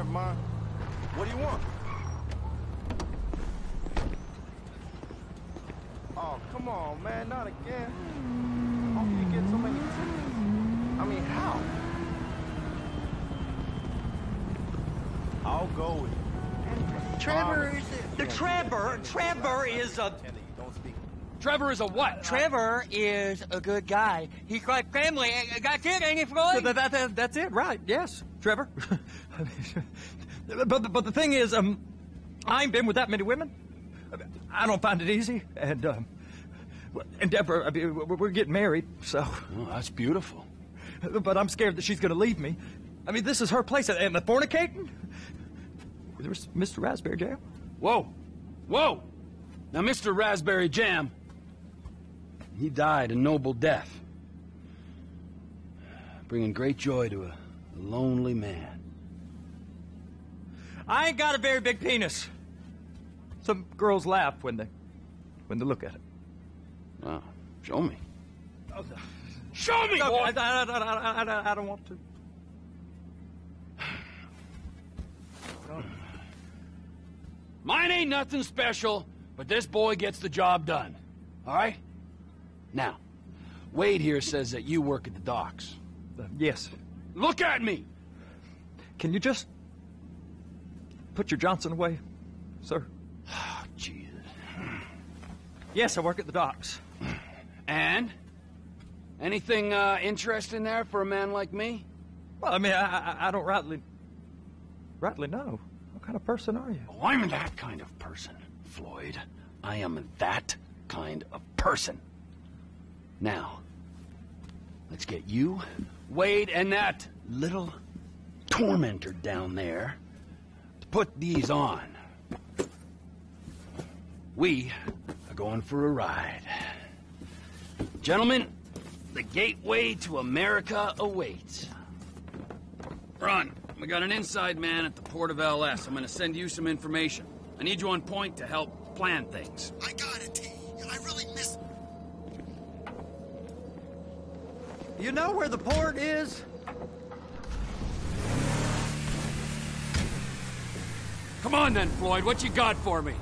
mind. What do you want? Oh, come on, man, not again. How can you get so many tickets? I mean, how? I'll go with you. Trevor is a... Trevor is a what? Trevor is a good guy. He's like family. That's it, ain't it, Floyd? That's it, right? Yes, Trevor. but the thing is, I ain't been with that many women. I don't find it easy, and Deborah, I mean, we're getting married, so. Oh, that's beautiful. But I'm scared that she's going to leave me. I mean, this is her place, and the fornicating. There's Mr. Raspberry Jam. Whoa, whoa! Now, Mr. Raspberry Jam, he died a noble death, bringing great joy to a lonely man. I ain't got a very big penis. Some girls laugh when they look at it. Oh, show me. Oh, Show me, no, boy! I don't want to. Mine ain't nothing special, but this boy gets the job done. All right? Now, Wade here says that you work at the docks. Yes. Look at me! Can you just put your Johnson away, sir? Oh, Jesus. Yes, I work at the docks. And? Anything interesting there for a man like me? Well, I mean, I don't rightly know. What kind of person are you? Oh, I'm that kind of person, Floyd. I am that kind of person. Now, let's get you, Wade, and that little tormentor down there to put these on. We are going for a ride. Gentlemen, the gateway to America awaits. Ron, we got an inside man at the port of LS. I'm gonna send you some information. I need you on point to help plan things. I got it, T. I really miss... You know where the port is? Come on then, Floyd. What you got for me?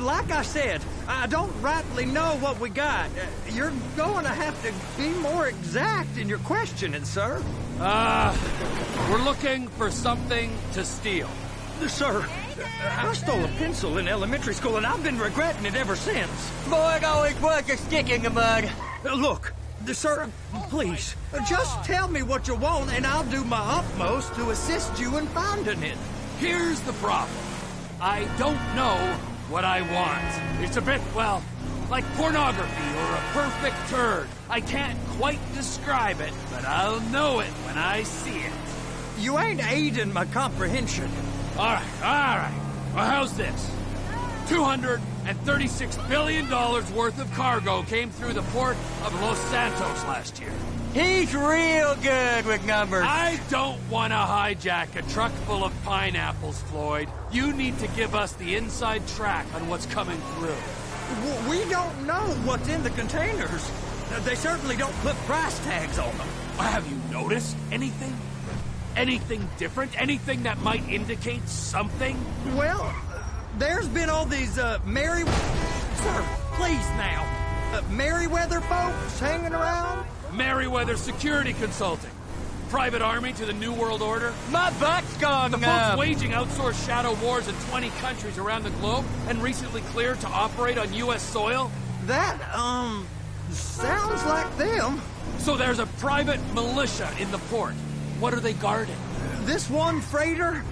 Like I said, I don't rightly know what we got. You're going to have to be more exact in your questioning, sir. We're looking for something to steal. Sir, I stole a pencil in elementary school, and I've been regretting it ever since. Floyd always puts a stick in the mud. Look, sir, please, just tell me what you want, and I'll do my utmost to assist you in finding it. Here's the problem. I don't know what I want. It's a bit, well, like pornography or a perfect turd. I can't quite describe it, but I'll know it when I see it. You ain't aiding my comprehension. All right. Well, how's this? $236 billion worth of cargo came through the port of Los Santos last year. He's real good with numbers. I don't want to hijack a truck full of pineapples, Floyd. You need to give us the inside track on what's coming through. We don't know what's in the containers. They certainly don't put price tags on them. Have you noticed anything? Anything different? Anything that might indicate something? Well, there's been all these, Sir, please now. Merryweather folks hanging around? Merryweather Security Consulting. Private army to the New World Order. My butt's gone The folks waging outsourced shadow wars in 20 countries around the globe and recently cleared to operate on U.S. soil. That, sounds like them. So there's a private militia in the port. What are they guarding? This one freighter?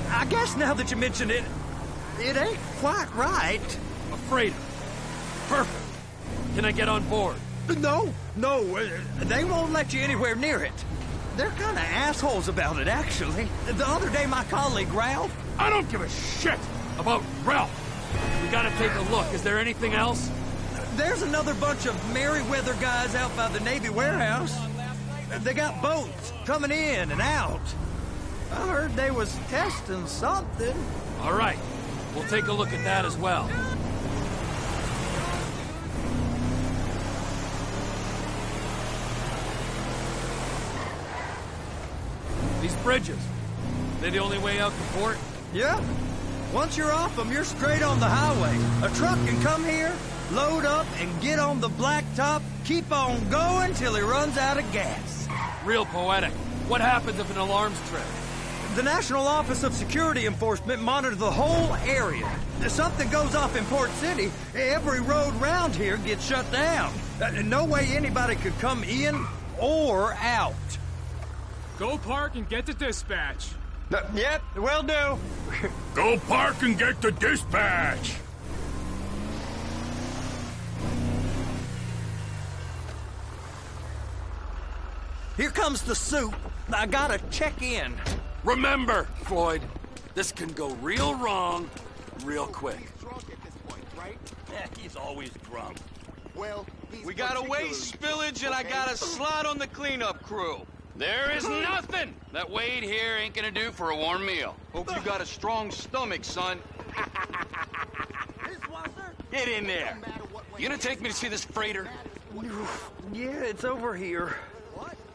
I guess now that you mention it, it ain't quite right. A freighter. Perfect. Can I get on board? No, they won't let you anywhere near it. They're kind of assholes about it, actually. The other day, my colleague, Ralph... I don't give a shit about Ralph. We gotta take a look. Is there anything else? There's another bunch of Merryweather guys out by the Navy warehouse. They got boats coming in and out. I heard they was testing something. All right. We'll take a look at that as well. These bridges, They the only way out to port? Yeah. Once you're off them, you're straight on the highway. A truck can come here, load up, and get on the blacktop, keep on going till he runs out of gas. Real poetic. What happens if an alarm's tripped? The National Office of Security Enforcement monitors the whole area. If something goes off in Port City, every road round here gets shut down. No way anybody could come in or out. Go park and get to dispatch. Yep, will do. Go park and get the dispatch! Here comes the soup. I gotta check in. Remember, Floyd, this can go real wrong real quick. Drunk at this point, right? He's always drunk. Well, he's We got a waste particularly- spillage, and I got a slot on the cleanup crew. There is nothing that Wade here ain't gonna do for a warm meal. Hope you got a strong stomach, son. Get in there. You gonna take me to see this freighter? Yeah, it's over here.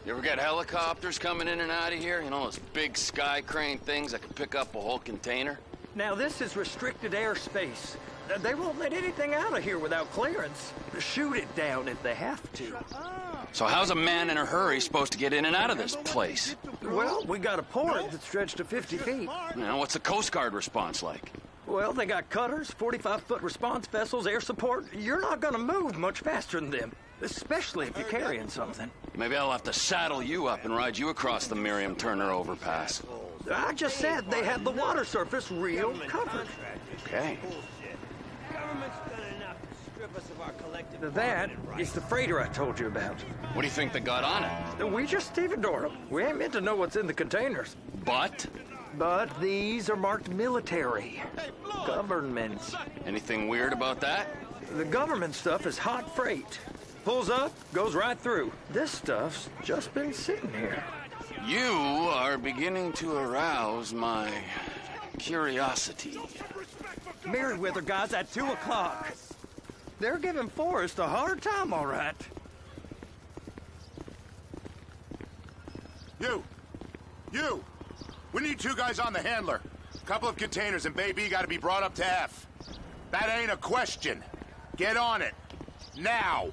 You ever got helicopters coming in and out of here? You know, those big sky crane things that can pick up a whole container? Now, this is restricted airspace. They won't let anything out of here without clearance. Shoot it down if they have to. So how's a man in a hurry supposed to get in and out of this place? Well, we got a port that stretched to 50 feet. You know, what's the Coast Guard response like? Well, they got cutters, 45-foot response vessels, air support. You're not gonna move much faster than them, especially if you're carrying something. Maybe I'll have to saddle you up and ride you across the Miriam Turner overpass. I just said they had the water surface real covered. Okay. That is the freighter I told you about. What do you think they got on it? We just stevedore them. We ain't meant to know what's in the containers. But? But these are marked military. Government. Anything weird about that? The government stuff is hot freight. Pulls up, goes right through. This stuff's just been sitting here. You are beginning to arouse my curiosity. Merriweather guys at 2 o'clock. They're giving Forrest a hard time, all right. You! We need 2 guys on the handler. Couple of containers and Bay B gotta be brought up to F. That ain't a question. Get on it. Now!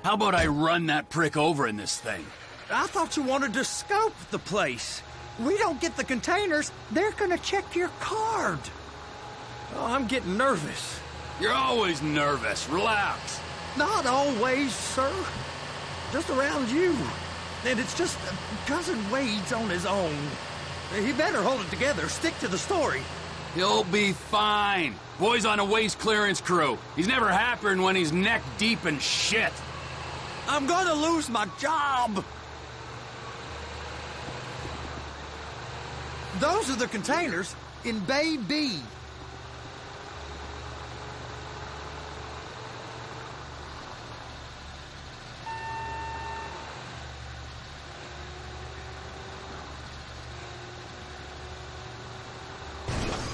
How about I run that prick over in this thing? I thought you wanted to scope the place. We don't get the containers, they're gonna check your card. Oh, I'm getting nervous. You're always nervous. Relax. Not always, sir. Just around you. And it's just Cousin Wade's on his own. He better hold it together, stick to the story. He'll be fine. Boy's on a waste clearance crew. He's never happier than when he's neck deep in shit. I'm gonna lose my job. Those are the containers in Bay B.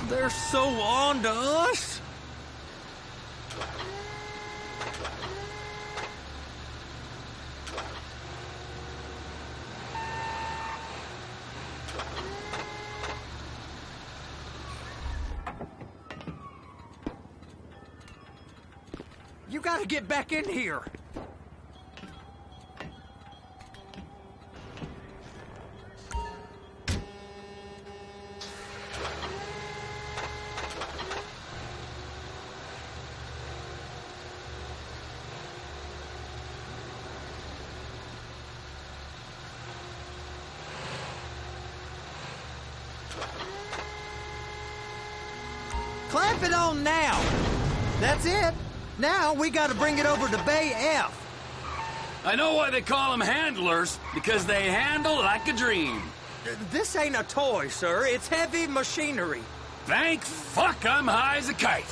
They're so on to us. You gotta get back in here. Clamp it on now. That's it. Now we gotta bring it over to Bay F. I know why they call them handlers, because they handle like a dream. This ain't a toy, sir. It's heavy machinery. Thank fuck I'm high as a kite.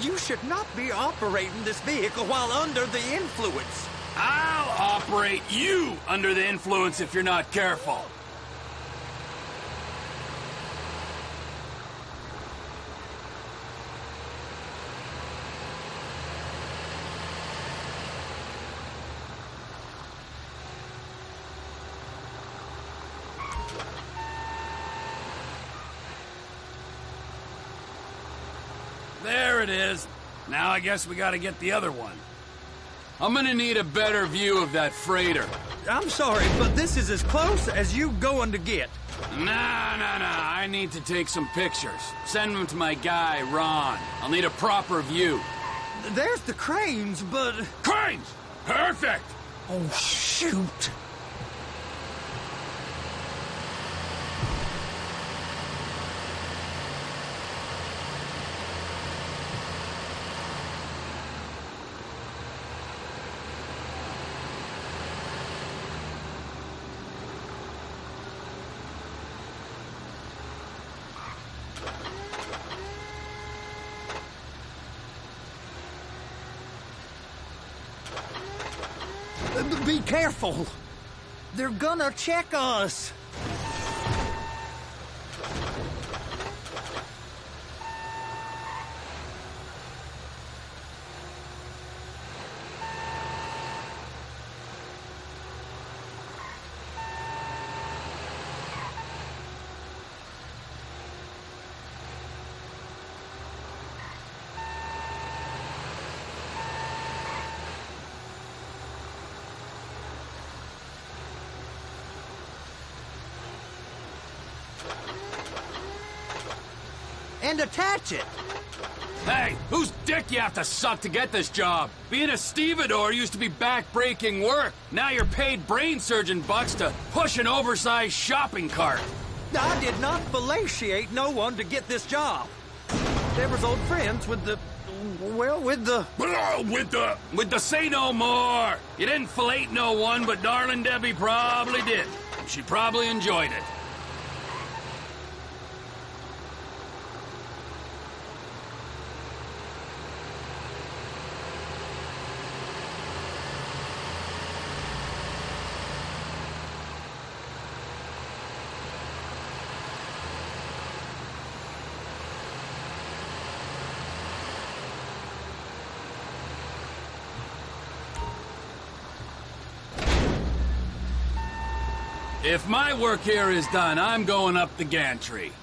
You should not be operating this vehicle while under the influence. I'll operate you under the influence if you're not careful. There it is. Now I guess we gotta get the other one. I'm gonna need a better view of that freighter. I'm sorry, but this is as close as you going to get. Nah. I need to take some pictures. Send them to my guy, Ron. I'll need a proper view. There's the cranes, but... Cranes! Perfect! Oh, shoot. Be careful! They're gonna check us! And attach it! Hey, whose dick you have to suck to get this job? Being a stevedore used to be back-breaking work. Now you're paid brain surgeon bucks to push an oversized shopping cart. I did not fellatiate no one to get this job. They was old friends with the... well, with the... With the say no more! You didn't fillet no one, but darling Debbie probably did. She probably enjoyed it. If my work here is done, I'm going up the gantry.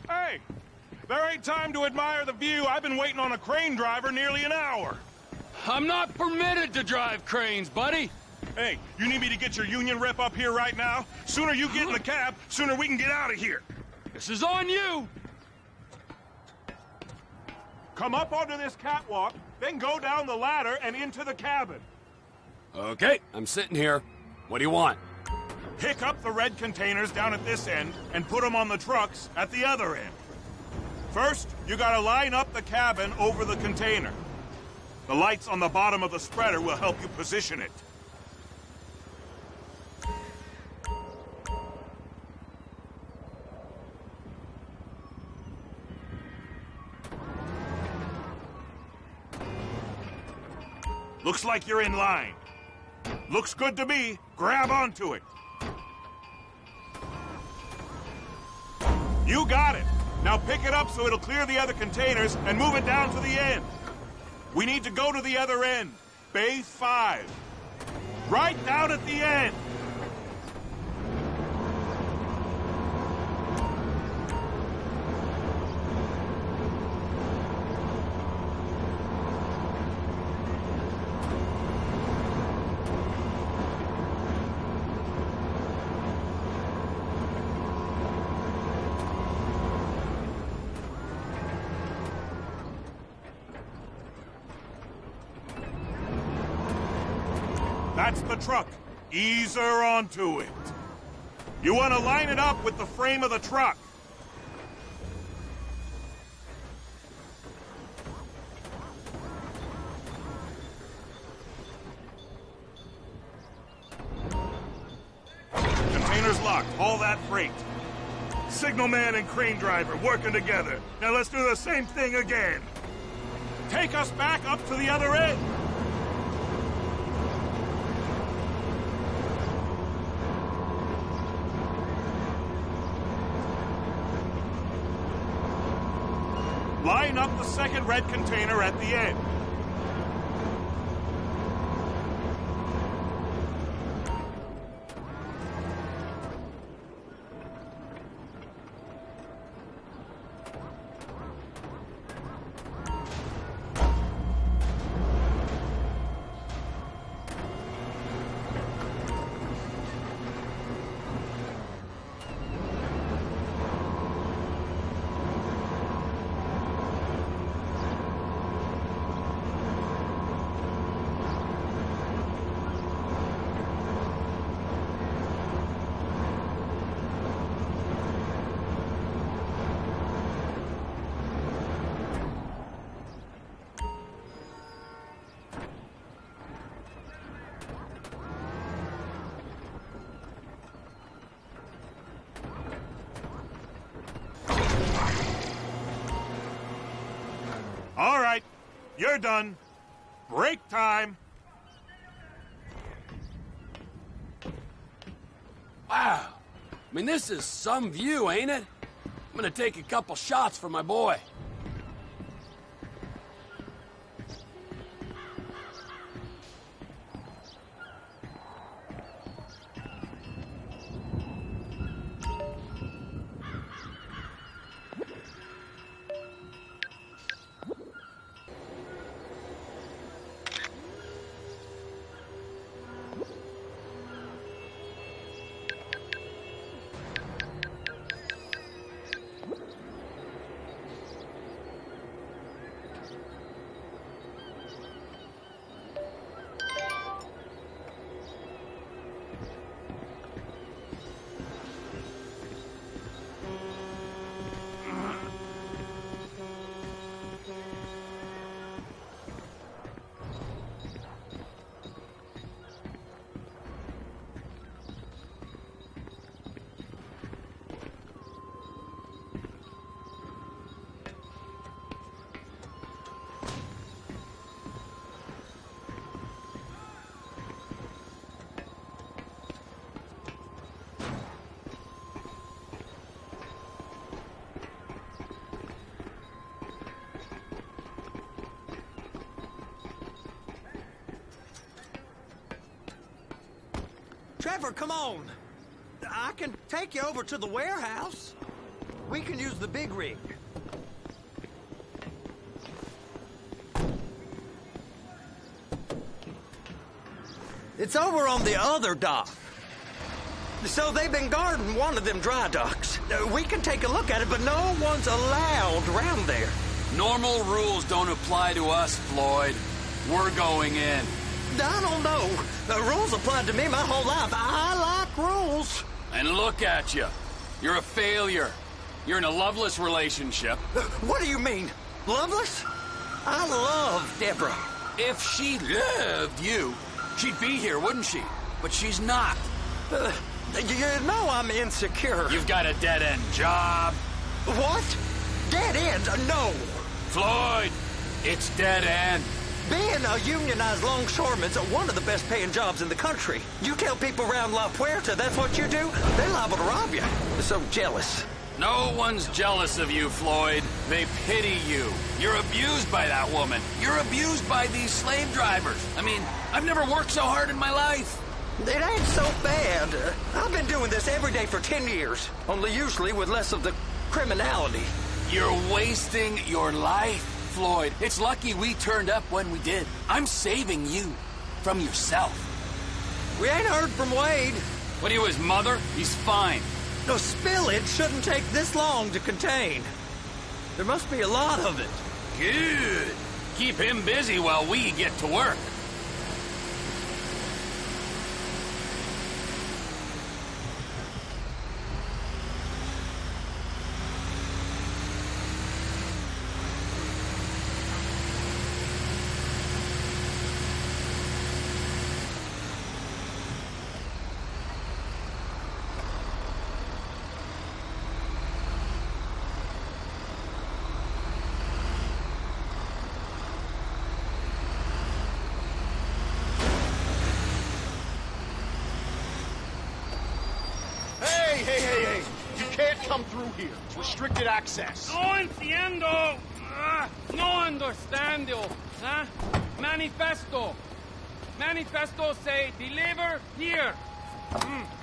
Hey, there ain't time to admire the view. I've been waiting on a crane driver nearly an hour. I'm not permitted to drive cranes, buddy. Hey, you need me to get your union rep up here right now? Sooner you get in the cab, sooner we can get out of here. This is on you. Come up onto this catwalk, then go down the ladder and into the cabin. Okay, I'm sitting here. What do you want? Pick up the red containers down at this end and put them on the trucks at the other end. First, you gotta line up the cabin over the container. The lights on the bottom of the spreader will help you position it. Looks like you're in line. Looks good to me. Grab onto it. You got it. Now pick it up so it'll clear the other containers and move it down to the end. We need to go to the other end. Bay 5. Right down at the end. That's the truck. Ease her onto it. You want to line it up with the frame of the truck. Container's locked. Haul that freight. Signalman and crane driver working together. Now let's do the same thing again. Take us back up to the other end. Line up the second red container at the end. All right, you're done. Break time. Wow. I mean, this is some view, ain't it? I'm gonna take a couple shots for my boy. Trevor, come on. I can take you over to the warehouse. We can use the big rig. It's over on the other dock. So they've been guarding one of them dry docks. We can take a look at it, but no one's allowed around there. Normal rules don't apply to us, Floyd. We're going in. I don't know. The rules applied to me my whole life. I like rules. And look at you. You're a failure. You're in a loveless relationship. What do you mean? Loveless? I love Deborah. If she loved you, she'd be here, wouldn't she? But she's not. You know I'm insecure. You've got a dead-end job. What? Dead end? No. Floyd, it's dead end. Being a unionized longshoreman's one of the best paying jobs in the country. You tell people around La Puerta that's what you do, they're liable to rob you. They're so jealous. No one's jealous of you, Floyd. They pity you. You're abused by that woman. You're abused by these slave drivers. I mean, I've never worked so hard in my life. It ain't so bad. I've been doing this every day for 10 years, only usually with less of the criminality. You're wasting your life, Floyd. It's lucky we turned up when we did. I'm saving you from yourself. We ain't heard from Wade. What are you, his mother? He's fine. The spillage shouldn't take this long to contain. There must be a lot of it. Good. Keep him busy while we get to work. come through here. It's restricted access. No entiendo. No understando. Huh? Manifesto. Manifesto say deliver here.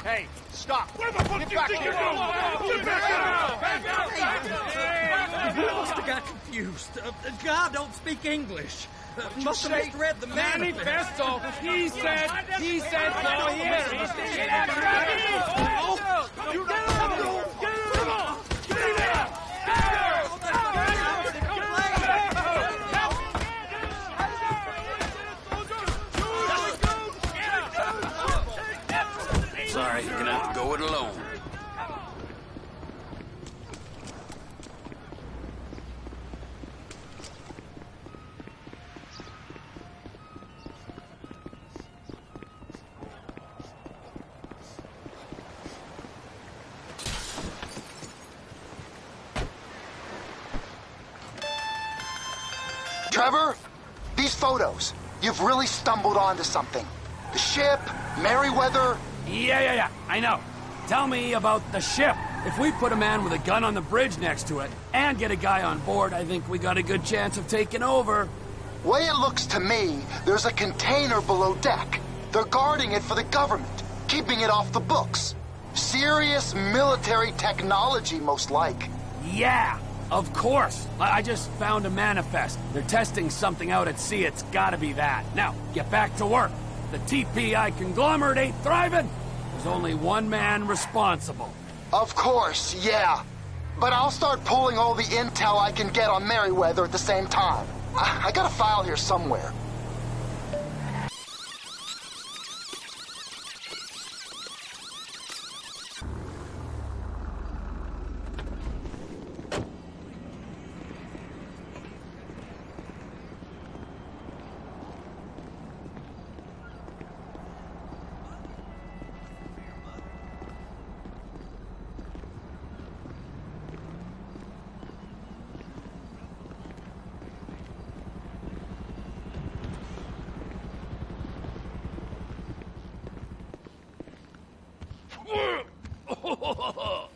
Hey, stop. Where the fuck Get do you back think here. you're going? Get back here! I must have got confused. God don't speak English. Must have misread the manifest. Manifesto. He said go here. Get out of here. Sorry, you're gonna have to go it alone. Trevor, these photos, you've really stumbled onto something. The ship, Merryweather. Yeah, I know. Tell me about the ship. If we put a man with a gun on the bridge next to it and get a guy on board, I think we got a good chance of taking over. Way it looks to me, there's a container below deck. They're guarding it for the government, keeping it off the books. Serious military technology, most like. Yeah, of course. I just found a manifest. They're testing something out at sea. It's gotta be that. Now, get back to work. The TPI conglomerate ain't thriving. There's only one man responsible. Of course, yeah. But I'll start pulling all the intel I can get on Merryweather at the same time. I got a file here somewhere.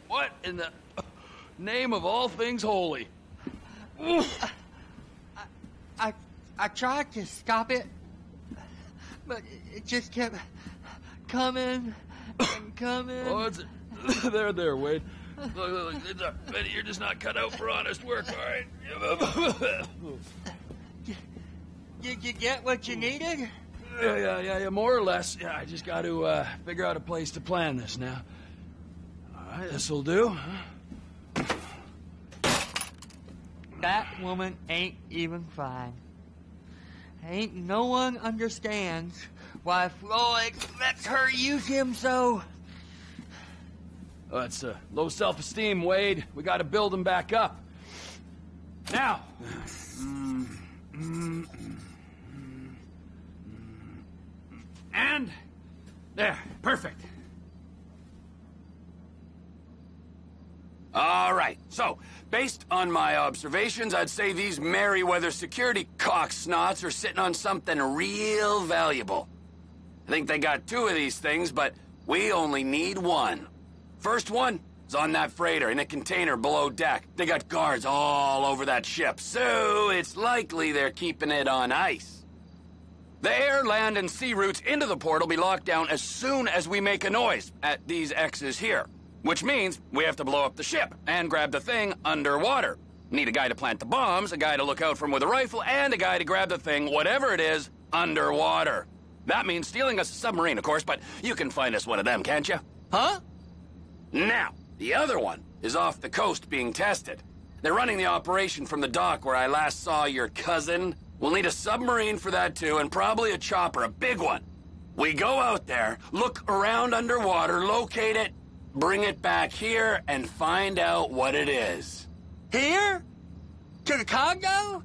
What in the name of all things holy? I tried to stop it, but it just kept coming and coming. Oh, it's there, Wade. Look, Benny, you're just not cut out for honest work, all right? Did you get what you needed? Yeah, more or less. Yeah, I just got to figure out a place to plan this now. All right, this'll do. That woman ain't even fine. Ain't no one understands why Floyd lets her use him so. Oh, that's low self-esteem, Wade. We got to build him back up. Now. And there, perfect. All right, so, based on my observations, I'd say these Merryweather security cocksnots are sitting on something real valuable. I think they got 2 of these things, but we only need 1. First one is on that freighter in a container below deck. They got guards all over that ship, so it's likely they're keeping it on ice. The air, land, and sea routes into the port will be locked down as soon as we make a noise at these X's here. Which means we have to blow up the ship and grab the thing underwater. Need a guy to plant the bombs, a guy to look out for him with a rifle, and a guy to grab the thing, whatever it is, underwater. That means stealing us a submarine, of course, but you can find us one of them, can't you? Huh? Now, the other one is off the coast being tested. They're running the operation from the dock where I last saw your cousin. We'll need a submarine for that too, and probably a chopper, a big one. We go out there, look around underwater, locate it, bring it back here, and find out what it is. Here? To the Congo?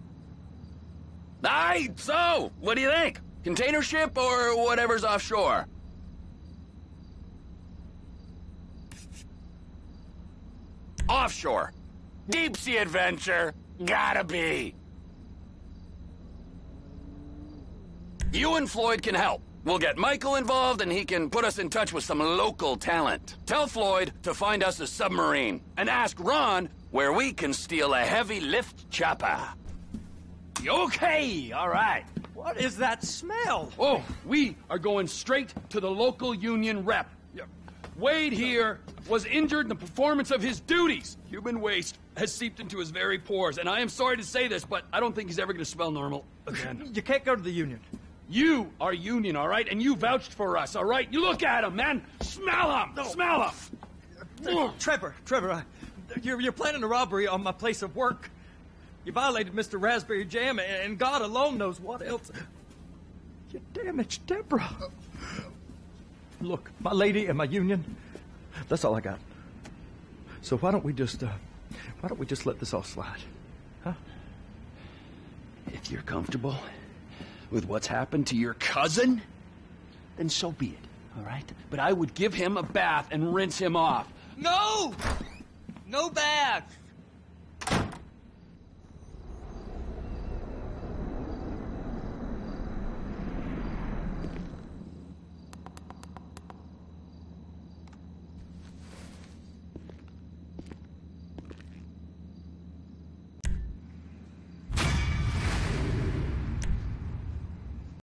Aye, so, what do you think? Container ship or whatever's offshore? Offshore. Deep sea adventure. Gotta be. You and Floyd can help. We'll get Michael involved and he can put us in touch with some local talent. Tell Floyd to find us a submarine and ask Ron where we can steal a heavy lift chopper. Okay, all right. What is that smell? Oh, we are going straight to the local union rep. Wade here was injured in the performance of his duties. Human waste has seeped into his very pores, and I am sorry to say this, but I don't think he's ever going to smell normal again. You can't go to the union. You are union, all right? And you vouched for us, all right? You look at him, man. Smell him. No. Smell him. Trevor, you're planning a robbery on my place of work. You violated Mr. Raspberry Jam, and God alone knows what else. You damaged Deborah. Look, my lady and my union, that's all I got. So why don't we just let this all slide? Huh? If you're comfortable with what's happened to your cousin, then so be it, all right? But I would give him a bath and rinse him off. No! No bath!